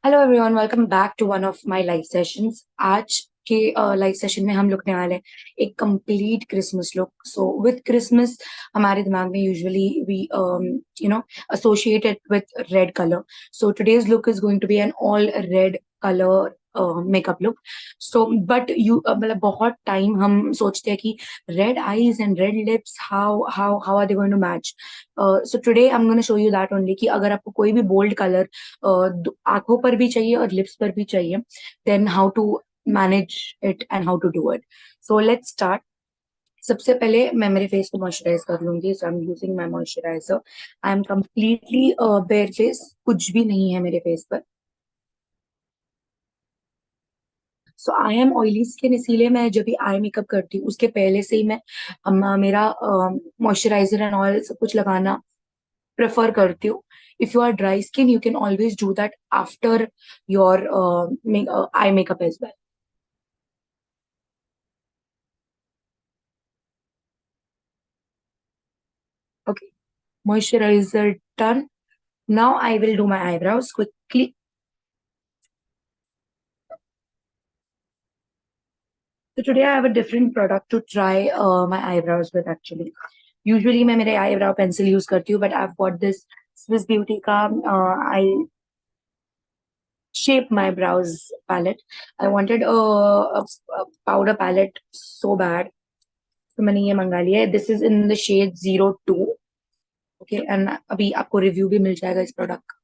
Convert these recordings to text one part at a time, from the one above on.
Hello everyone, welcome back to one of my live sessions. आज के live session में हम लोग करने वाले हैं एक complete Christmas look. So with Christmas हमारे दिमाग में usually we associated with red color. So today's look is going to be an all red color makeup look. So but you मतलब बहुत टाइम हम सोचते हैं कि red eyes and red lips, how are they going to match? So today I'm going to show you that only कि अगर आपको कोई भी bold color आंखों पर भी चाहिए और लिप्स पर भी चाहिए, then how to manage it and how to do it. So let's start. सबसे पहले मैं मेरे फेस को मॉइस्चराइज कर लूंगी। So I am using my moisturiser. I am completely bare face, कुछ भी नहीं है मेरे फेस पर। So I am oily skin, इसीलिए मैं जब भी आई मेकअप करती हूँ उसके पहले से ही मैं मेरा मॉइस्चराइजर एंड ऑयल सब कुछ लगाना प्रेफर करती हूँ। If you are dry skin you can always do that after your eye makeup as well. Okay, moisturizer done. Now I will do my eyebrows quickly. So today I have a different product to try my eyebrows with actually. Usually मैं मेरे eyebrow pencil use करती हूँ, but I've got this Swiss Beauty का I shape my brows palette. I wanted a powder palette so bad. तो मैंने ये मंगा लिया है. This is in the shade 02. Okay, and अभी आपको रिव्यू भी मिल जाएगा इस प्रोडक्ट का.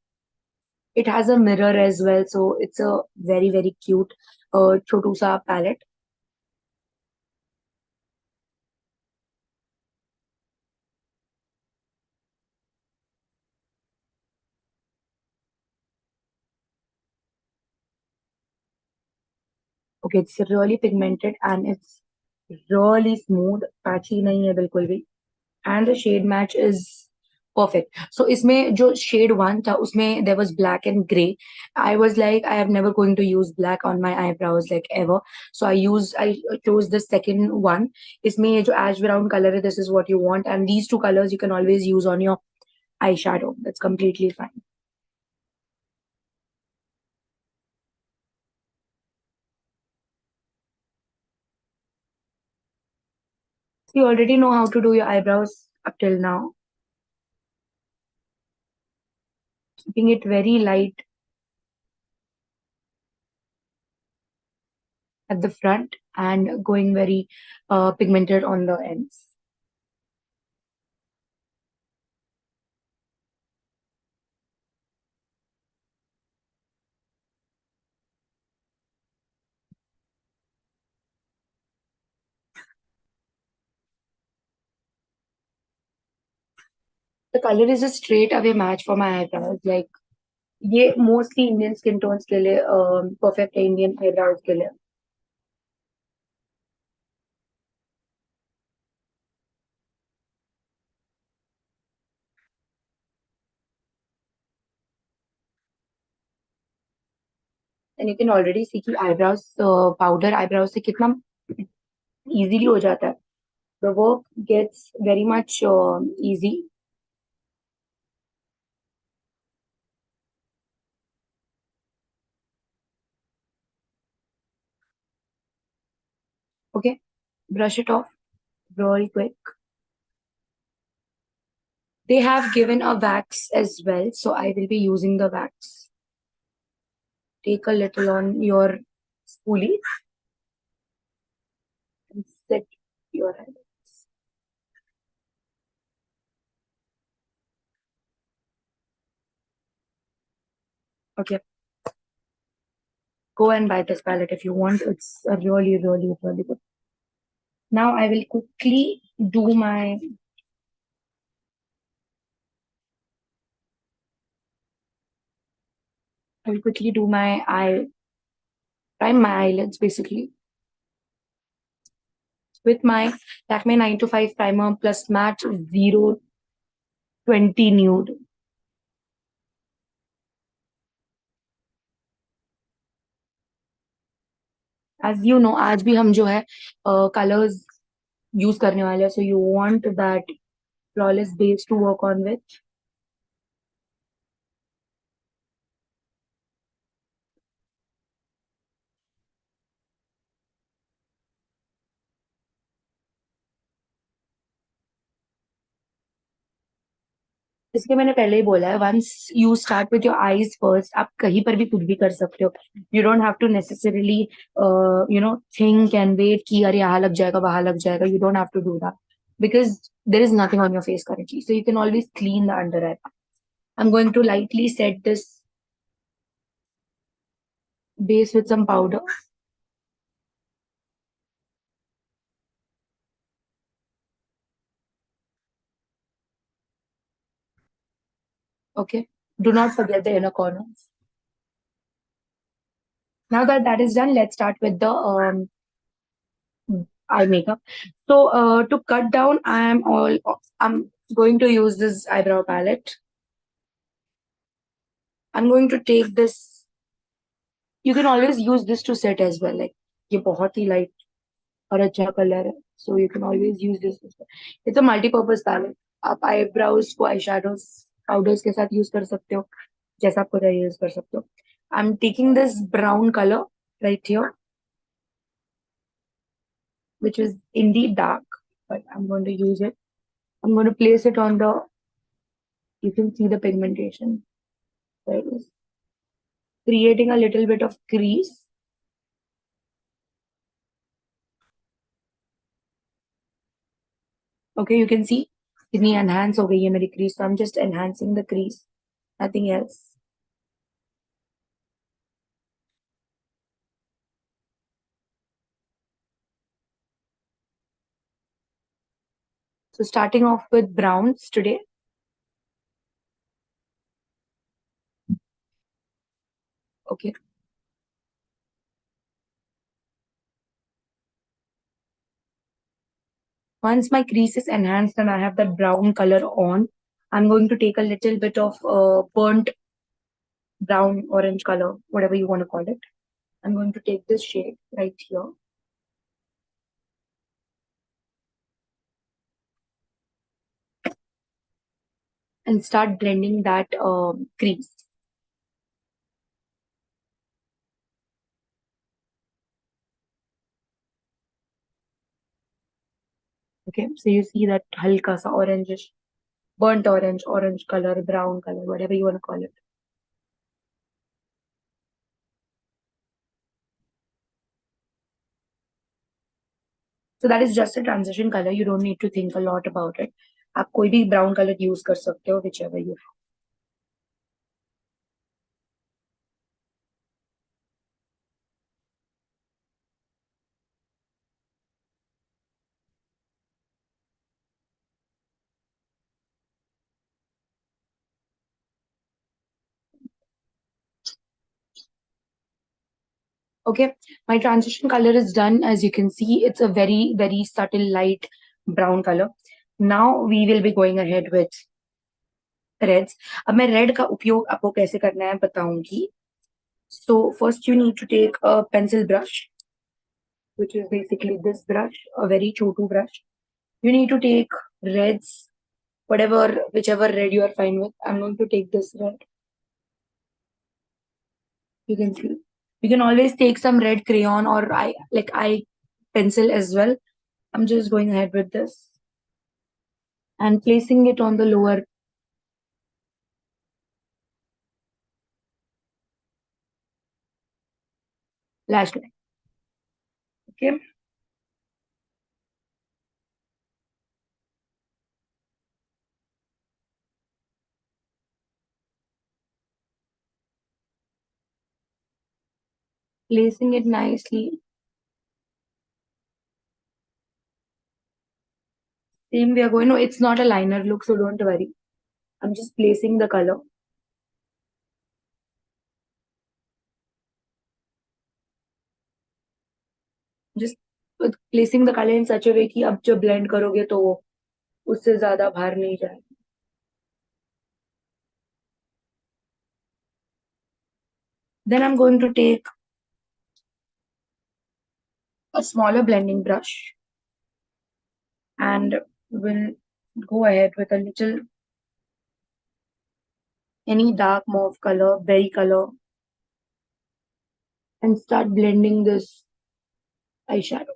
It has a mirror as well, so it's a very cute छोटू सा palette. Okay, it's really pigmented and it's really smooth, patchy नहीं है बिल्कुल भी. And the shade match is perfect. So इसमें जो shade one था उसमें there was black and gray. I was like I am never going to use black on my eyebrows like ever. So I chose the second one. इसमें ये जो ash brown color है, this is what you want, and these two colors you can always use on your eyeshadow. That's completely fine. You already know how to do your eyebrows up till now. Keeping it very light at the front and going very pigmented on the ends. The color is a straight away match for my eyebrows. Like ये mostly Indian skin tones के लिए perfect है Indian eyebrows के लिए. And you can already see कि eyebrows powder eyebrows से कितना easily हो जाता है. The work gets very much easy. Okay, brush it off really quick. They have given a wax as well, so I will be using the wax. Take a little on your spoolie and set your eyelids. Okay, go and buy this palette if you want. It's a really good. Now I will quickly do my eye prime my eyelids basically with my Lakme 9 to 5 primer plus matte 020 nude. As you know, आज भी हम जो है colors use करने वाले हैं, so you want that flawless base to work on with. इसके मैंने पहले ही बोला है, once you start with your eyes first, आप कहीं पर भी कुछ भी कर सकते हो. You don't have to necessarily think and wait कि अरे यहाँ लग जाएगा वहां लग जाएगा. You don't have to do that because there is nothing on your face currently, so you can always clean the under eye. I'm going to lightly set this base with some powder. Okay, do not forget the inner corners. Now that that is done, let's start with the eye makeup. So to cut down, I'm going to use this eyebrow palette. I'm going to take this. You can always use this to set as well. Like ये बहुत ही light और अच्छा color है. So you can always use this as well. It's a multi-purpose palette. आप eyebrows को eyeshadows powders के साथ use कर सकते हो. जैसा आपको चाहिए use कर सकते हो. I'm taking this brown color right here, which is indeed dark, but I'm going to use it. I'm going to place it on the. You can see the pigmentation. There it is. Creating a little bit of crease. Okay, you can see कितनी enhance हो गई है मेरी crease. So I'm just enhancing the crease, nothing else. So starting off with browns today. Okay. Once my crease is enhanced and I have that brown color on, I'm going to take a little bit of burnt brown orange color, whatever you want to call it. I'm going to take this shade right here and start blending that crease. Okay, so you see that halka sa orangish, burnt orange, orange color, brown color, whatever you want to call it. So that is just a transition color. You don't need to think a lot about it. आप कोई भी brown color use कर सकते हो, whichever you have. Okay, my transition color is done. As you can see, it's a very, very subtle light brown color. Now we will be going ahead with reds. अब मैं red का उपयोग आपको कैसे करना है बताऊंगी. So first you need to take a pencil brush, which is basically this brush, a very chotu brush. You need to take reds, whatever, whichever red you are fine with. I'm going to take this red. You can see. You can always take some red crayon or eye pencil as well. I'm just going ahead with this and placing it on the lower lash line. Okay. Placing it nicely. Same we are going. No, it's not a liner look, so don't worry. I'm just placing the color. Just placing the color in such a way कि अब जब blend करोगे तो वो उससे ज्यादा बाहर नहीं जाए. Then I'm going to take a smaller blending brush and will go ahead with a little any dark mauve color, berry color, and start blending this eyeshadow.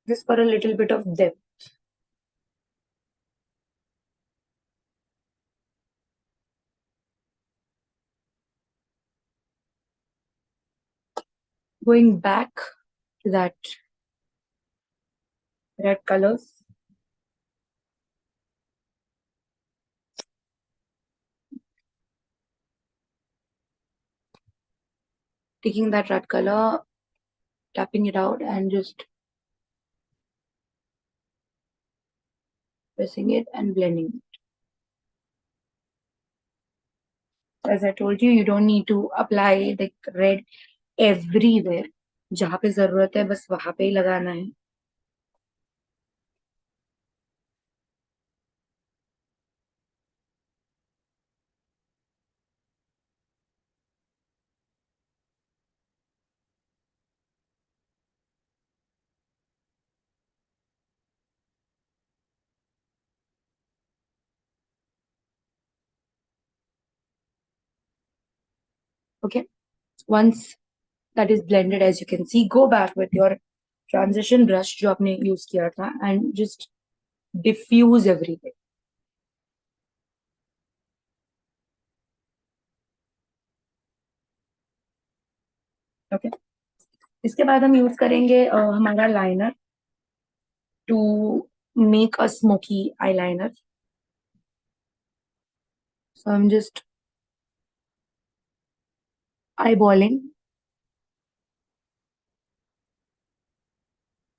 just for a little bit of depth. Going back to that red colors, taking that red color, tapping it out, and just pressing it and blending it. As I told you don't need to apply the red everywhere. जहाँ पे जरूरत है बस वहां पे ही लगाना है. Okay. Once that is blended, as you can see, go back with your transition brush जो आपने use किया था and just diffuse everything. Okay. इसके बाद हम यूज करेंगे हमारा liner to make a smoky eyeliner. So I'm just eyeballing,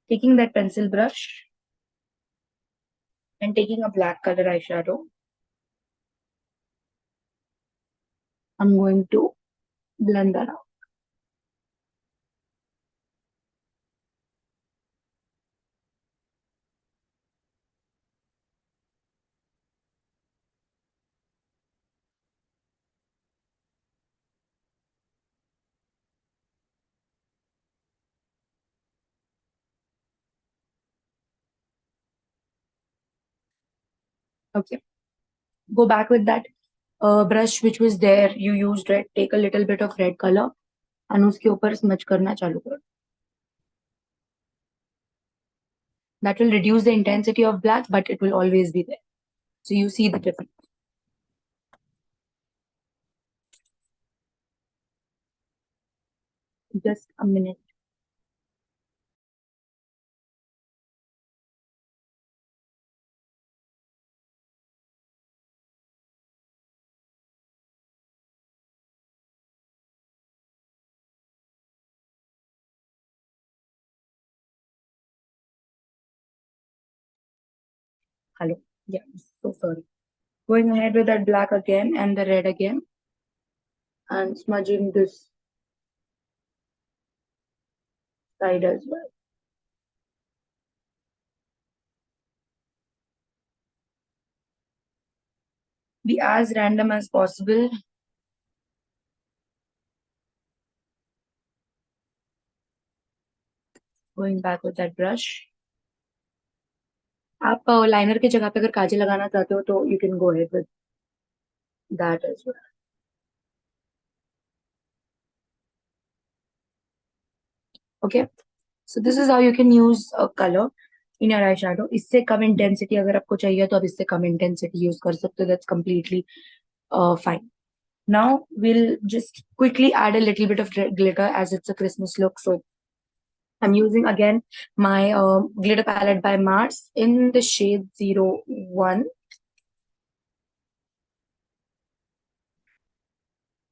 taking that pencil brush and taking a black color eyeshadow. I'm going to blend that out. Okay. Go back with that brush which was there. You used red. Take a little bit of red color and उसके ऊपर smudge करना चालू करो. That will reduce the intensity of black, but it will always be there. So you see the difference. Just a minute. Hello. Yeah, so sorry. Going ahead with that black again and the red again and smudging this side as well. Be as random as possible. Going back with that brush. आप liner की जगह पे अगर काजल लगाना चाहते हो तो you can go ahead with that as well. Okay. So this is how you can use a color in your eyeshadow. इससे कम intensity अगर आपको चाहिए तो आप इससे कम intensity use कर सकते हो. That's completely fine. Now we'll just quickly add a little bit of glitter as it's a Christmas look. So I'm using again my glitter palette by Mars in the shade 01.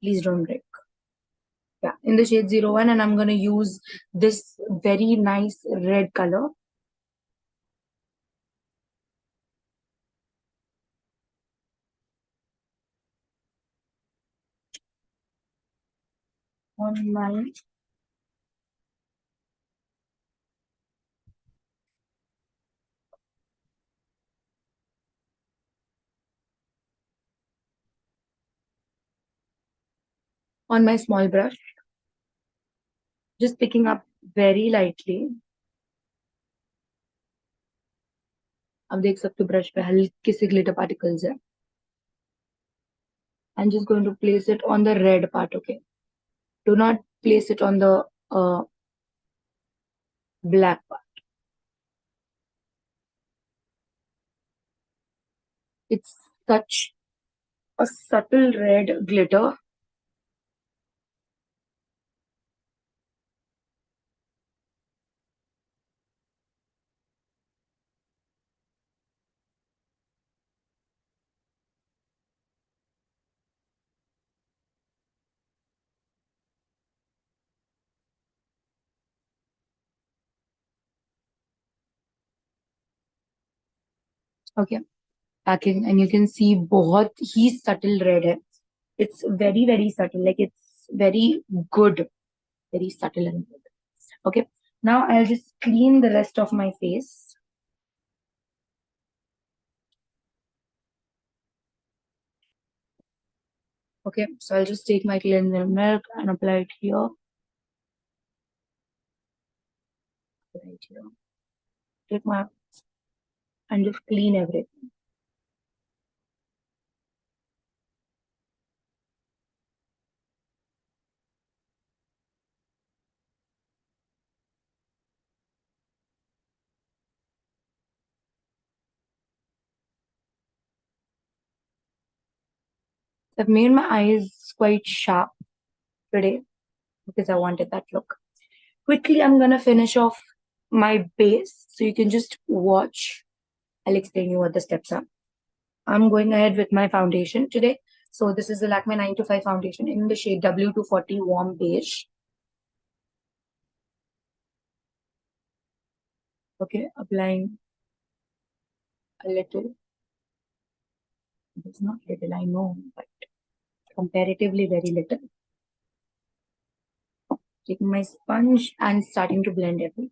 Please don't break. Yeah, in the shade 01, and I'm going to use this very nice red color. On my small brush, just picking up very lightly. आप देख सकते हो brush पे हल्के से glitter particles है. I'm just going to place it on the red part. Okay, do not place it on the black part. It's such a subtle red glitter. Okay, packing, and you can see बहुत ही subtle red है. It's very very subtle, like it's very good, very subtle and good. Okay, now I'll just clean the rest of my face. Okay, so I'll just take my cleanser milk and apply it here, right here. Take my and just clean everything. I've made my eyes quite sharp today because I wanted that look. Quickly, I'm gonna finish off my base so you can just watch. I'll explain you what the steps are. I'm going ahead with my foundation today. So this is the Lakme 9 to 5 foundation in the shade W240 Warm Beige. Okay, applying a little. It's not little, I know, but comparatively very little. Taking my sponge and starting to blend everything.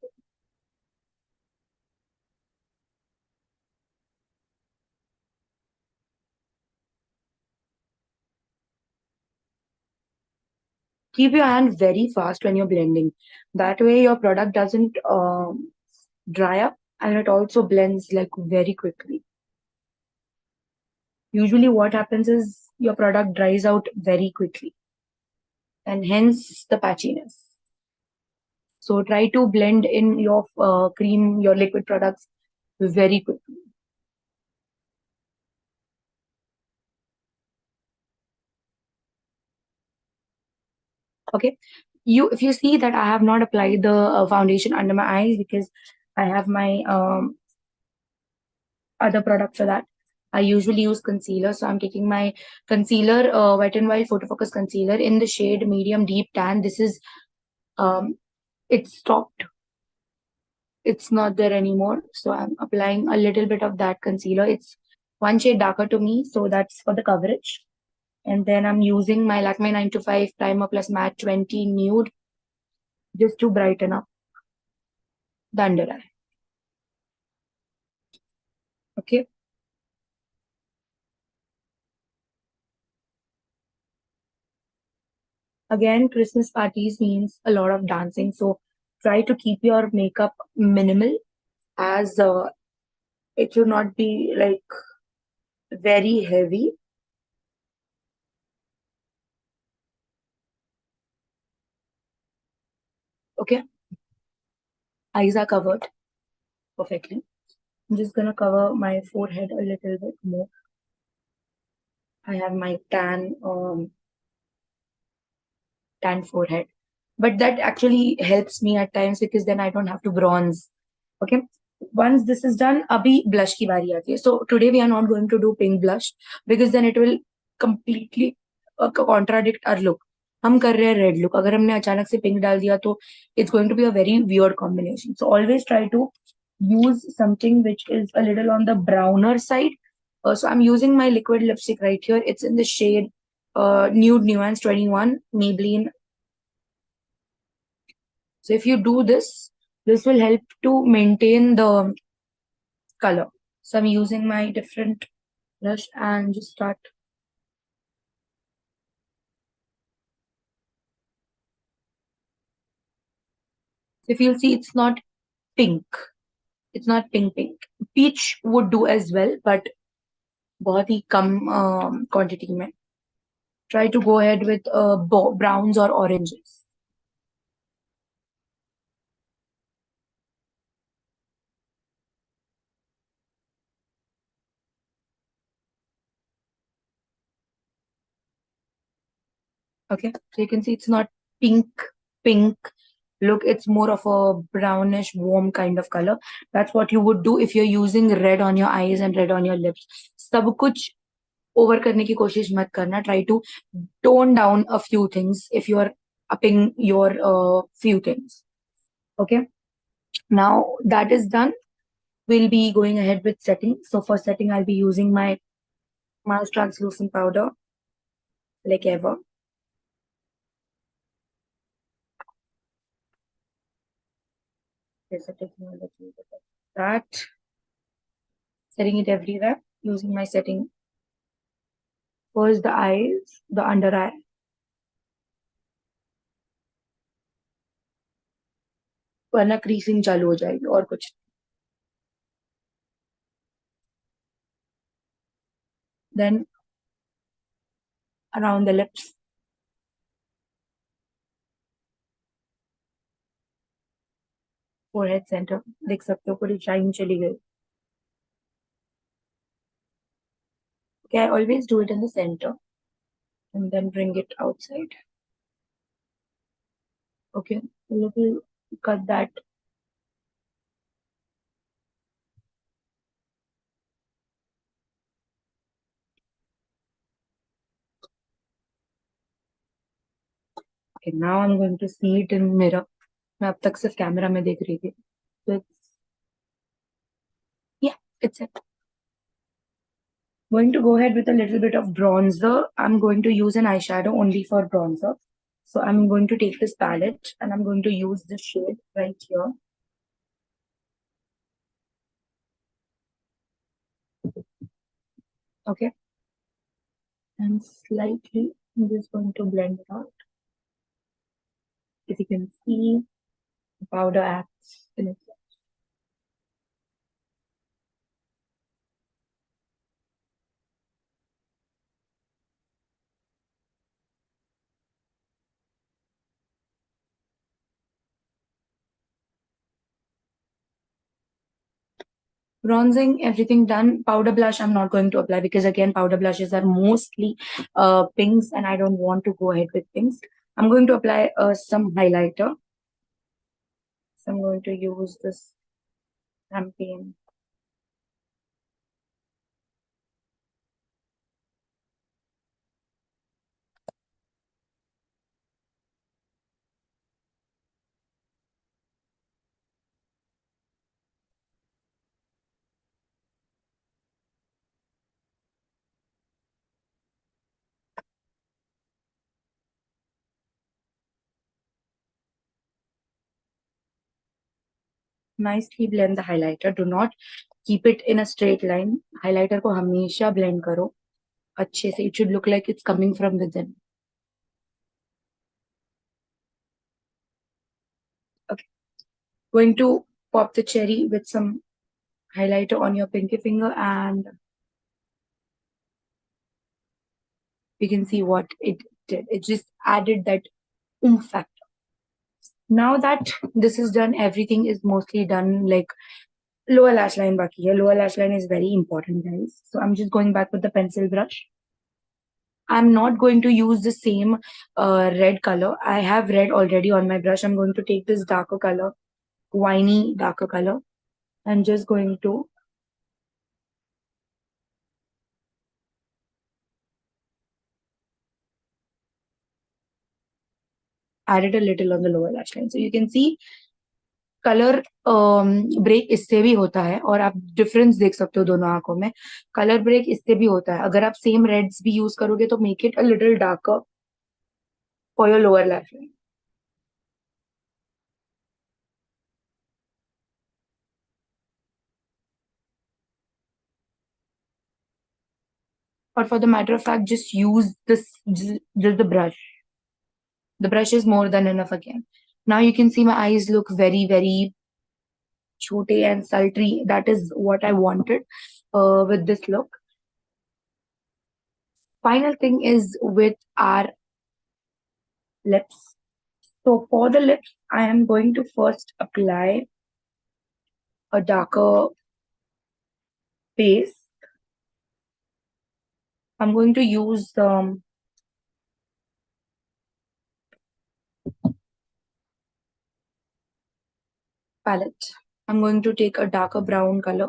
Keep your hand very fast when you're blending. That way your product doesn't dry up, and it also blends like very quickly. Usually what happens is your product dries out very quickly, and hence the patchiness. So try to blend in your cream, your liquid products very quickly. Okay. If you see that I have not applied the foundation under my eyes because I have my other product for that. I usually use concealer, so I'm taking my concealer, Wet n Wild Photo Focus Concealer in the shade Medium Deep Tan. This is it stopped. It's not there anymore, so I'm applying a little bit of that concealer. It's one shade darker to me, so that's for the coverage. And then I'm using my Lakme 9 to 5 Primer Plus Matte 20 Nude just to brighten up the under eye. Okay. Again, Christmas parties means a lot of dancing, so try to keep your makeup minimal, as it should not be like very heavy. Okay, eyes are covered perfectly. I'm just gonna cover my forehead a little bit more. I have my tan forehead, but that actually helps me at times because then I don't have to bronze. Okay, once this is done, abhi blush ki bari aati hai. So today we are not going to do pink blush because then it will completely contradict our look. हम कर रहे हैं red look, अगर हमने अचानक से pink डाल दिया तो it's going to be a very weird combination. So always try to use something which is a little on the browner side. So I'm using my liquid lipstick right here. It's in the shade Nude Nuance 21 Maybelline. So if you do this, this will help to maintain the color. So I'm using my different brush and just start. So if you'll see, it's not pink. It's not pink pink. Peach would do as well, but बहुत ही कम quantity में. Try to go ahead with browns or oranges. Okay, so you can see it's not pink, pink look, it's more of a brownish, warm kind of color. That's what you would do if you're using red on your eyes and red on your lips. सब कुछ over करने की कोशिश मत करना. Try to tone down a few things if you are upping your few things. Okay, now that is done. We'll be going ahead with setting. So for setting, I'll be using my Mars translucent powder like ever. There's a technology with that. Setting it everywhere using my setting. First the eyes, the under eye. वरना creasing चालू हो जाएगी और कुछ. Then around the lips. Forehead center. देख सकते हो पूरी shine चली गई. Okay, I always do it in the center and then bring it outside. Okay, a little cut that. Okay, now I'm going to see it in mirror. मैं अब तक सिर्फ कैमरा में देख रही थी. So it's it. Going to go ahead with a little bit of bronzer. I'm going to use an eyeshadow only for bronzer. So I'm going to take this palette and I'm going to use this shade right here. Okay. And slightly, I'm just going to blend it out. If you can see, the powder acts in it. Bronzing, everything done. Powder blush, I'm not going to apply because again, powder blushes are mostly pinks and I don't want to go ahead with pinks. I'm going to apply some highlighter. So I'm going to use this champagne. Nicely blend the highlighter. Do not keep it in a straight line. Highlighter को हमेशा blend करो अच्छे से. It should look like it's coming from within. Okay. Going to pop the cherry with some highlighter on your pinky finger and you can see what it did. It just added that oomph factor. Now that this is done, everything is mostly done. Like lower lash line baki hai. Lower lash line is very important, guys. So I'm just going back with the pencil brush. I'm not going to use the same red color. I have red already on my brush. I'm going to take this darker color, winey darker color. I'm just going to add it a little on the lower lash line. So you can see colour break इससे भी होता है और आप difference देख सकते हो दोनों आंखों में. कलर ब्रेक इससे भी होता है. अगर आप सेम रेड्स भी यूज करोगे तो make it a little darker for your lower lash line. और for the matter of fact just use this just the brush. The brush is more than enough again. Now you can see my eyes look very, very chote and sultry. That is what I wanted with this look. Final thing is with our lips. So for the lips, I am going to first apply a darker base. I'm going to use palette. I'm going to take a darker brown color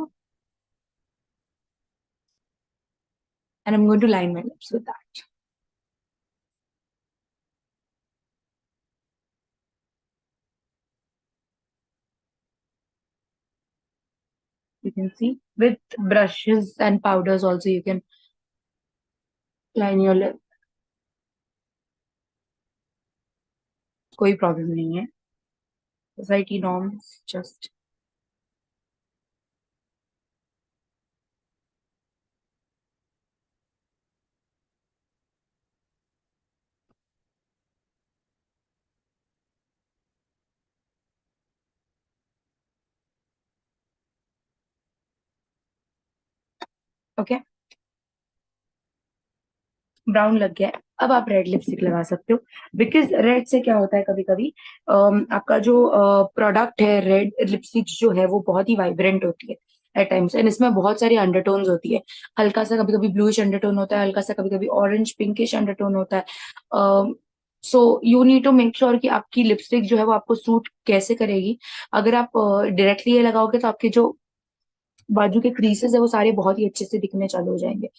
and I'm going to line my lips with that. You can see with brushes and powders also you can line your lip. कोई problem नहीं है. Society norms just. Okay. Brown लग गया है. अब आप red lipstick लगा सकते हो बिकॉज रेड से क्या होता है कभी कभी आपका जो प्रोडक्ट है रेड लिपस्टिक जो है वो बहुत ही वाइब्रेंट होती है एट टाइम्स एंड इसमें बहुत सारी अंडरटोन्स होती है. हल्का सा कभी कभी ब्लूइश अंडरटोन होता है, हल्का सा कभी कभी ऑरेंज पिंकिश अंडरटोन होता है. So you need to make sure कि आपकी लिपस्टिक जो है वो आपको सूट कैसे करेगी. अगर आप डायरेक्टली ये लगाओगे तो आपके जो बाजू के क्रीसेस है वो सारे बहुत ही अच्छे से दिखने चालू हो जाएंगे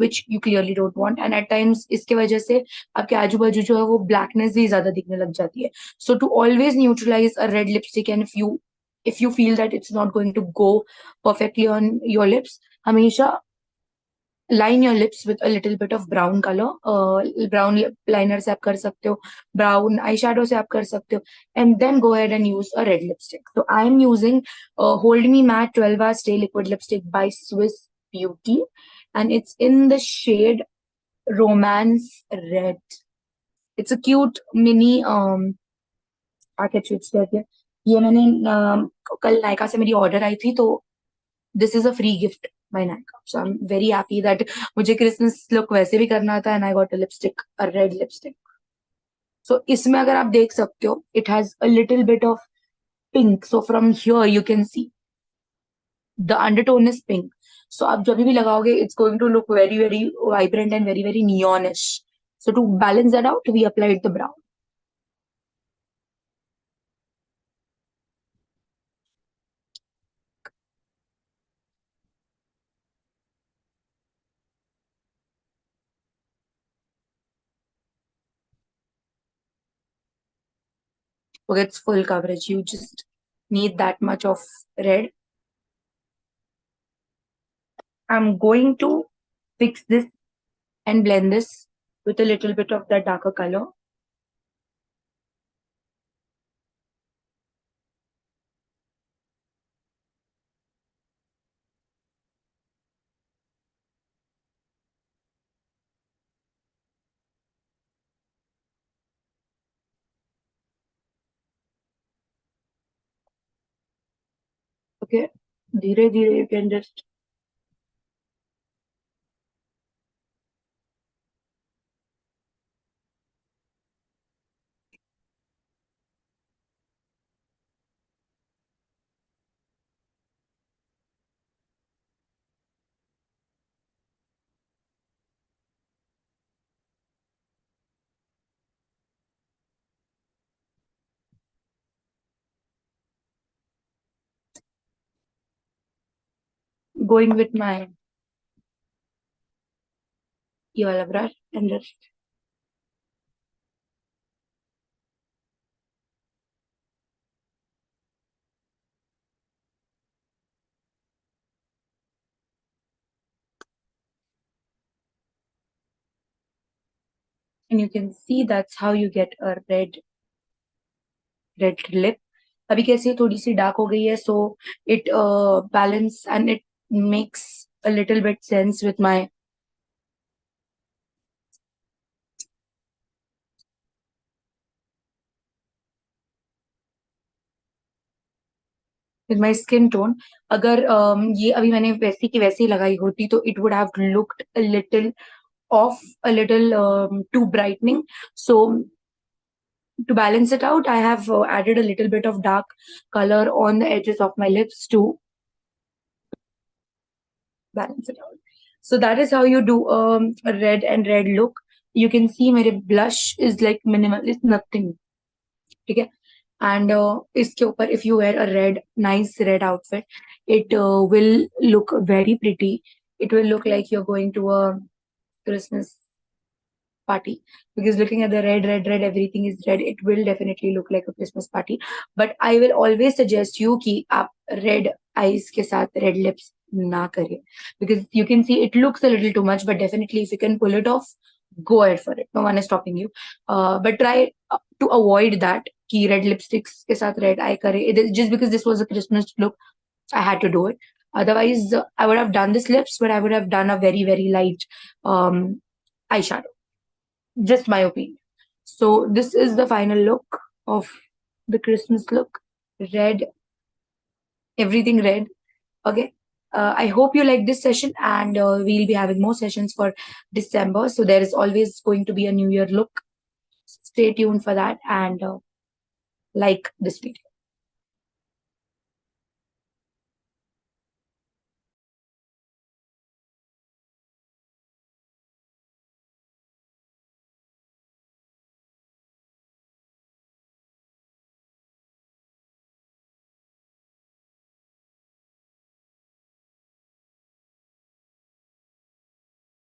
which you clearly don't want. And at times इसके वजह से आपके आजू बाजू जो है वो ब्लैकनेस भी ज्यादा दिखने लग जाती है. So to always neutralise a red lipstick and if you feel that it's not going to go perfectly on your lips, हमेशा line your lips with a little bit of brown color. Brown lip liner से आप कर सकते हो, brown eyeshadow से आप कर सकते हो, and then go ahead and use a red lipstick. So I'm using Hold Me Matte 12 Hour Stay Liquid Lipstick by Swiss Beauty, and it's in the shade Romance Red. It's a cute mini package which है. ये मैंने कल नायका से मेरी order आई थी तो this is a free gift by Nykaa. So I'm very happy that मुझे Christmas look वैसे भी करना था and I got a lipstick, a red lipstick. So इसमें अगर आप देख सकते हो, it has a little bit of pink. So from here you can see the undertone is pink. So आप जब भी लगाओगे, it's going to look very very vibrant and very very neonish. So to balance that out, we applied the brown. So it's full coverage. You just need that much of red. I'm going to fix this and blend this with a little bit of that darker color. Okay, धीरे धीरे you can just going with my ये वाला brush and just and you can see that's how you get a red lip. अभी कैसे थोड़ी सी dark हो गई है so it balance and it makes a little bit sense with my skin tone. अगर ये अभी मैंने वैसी की वैसी लगाई होती तो it would have looked a little off, a little too brightening. So to balance it out, I have added a little bit of dark color on the edges of my lips to balance it out. So that is how you do a red and red look. You can see my blush is like minimal, it's nothing. Okay. And इसके ऊपर if you wear a nice red outfit, it will look very pretty. It will look like you're going to a Christmas party, because looking at the red, everything is red, it will definitely look like a Christmas party. But I will always suggest you कि आप red eyes के साथ red lips ना करें, because you can see it looks a little too much, but definitely if you can pull it off, go ahead for it, no one is stopping you. But try to avoid that कि red lipsticks के साथ red eye करे. Just because this was a Christmas look, I had to do it. Otherwise, I would have done this lips, but I would have done a very light eyeshadow. Just my opinion. So this is the final look of the Christmas look. Red, everything red. Okay. I hope you like this session, and we'll be having more sessions for December. So there is always going to be a New Year look. Stay tuned for that, and like this video.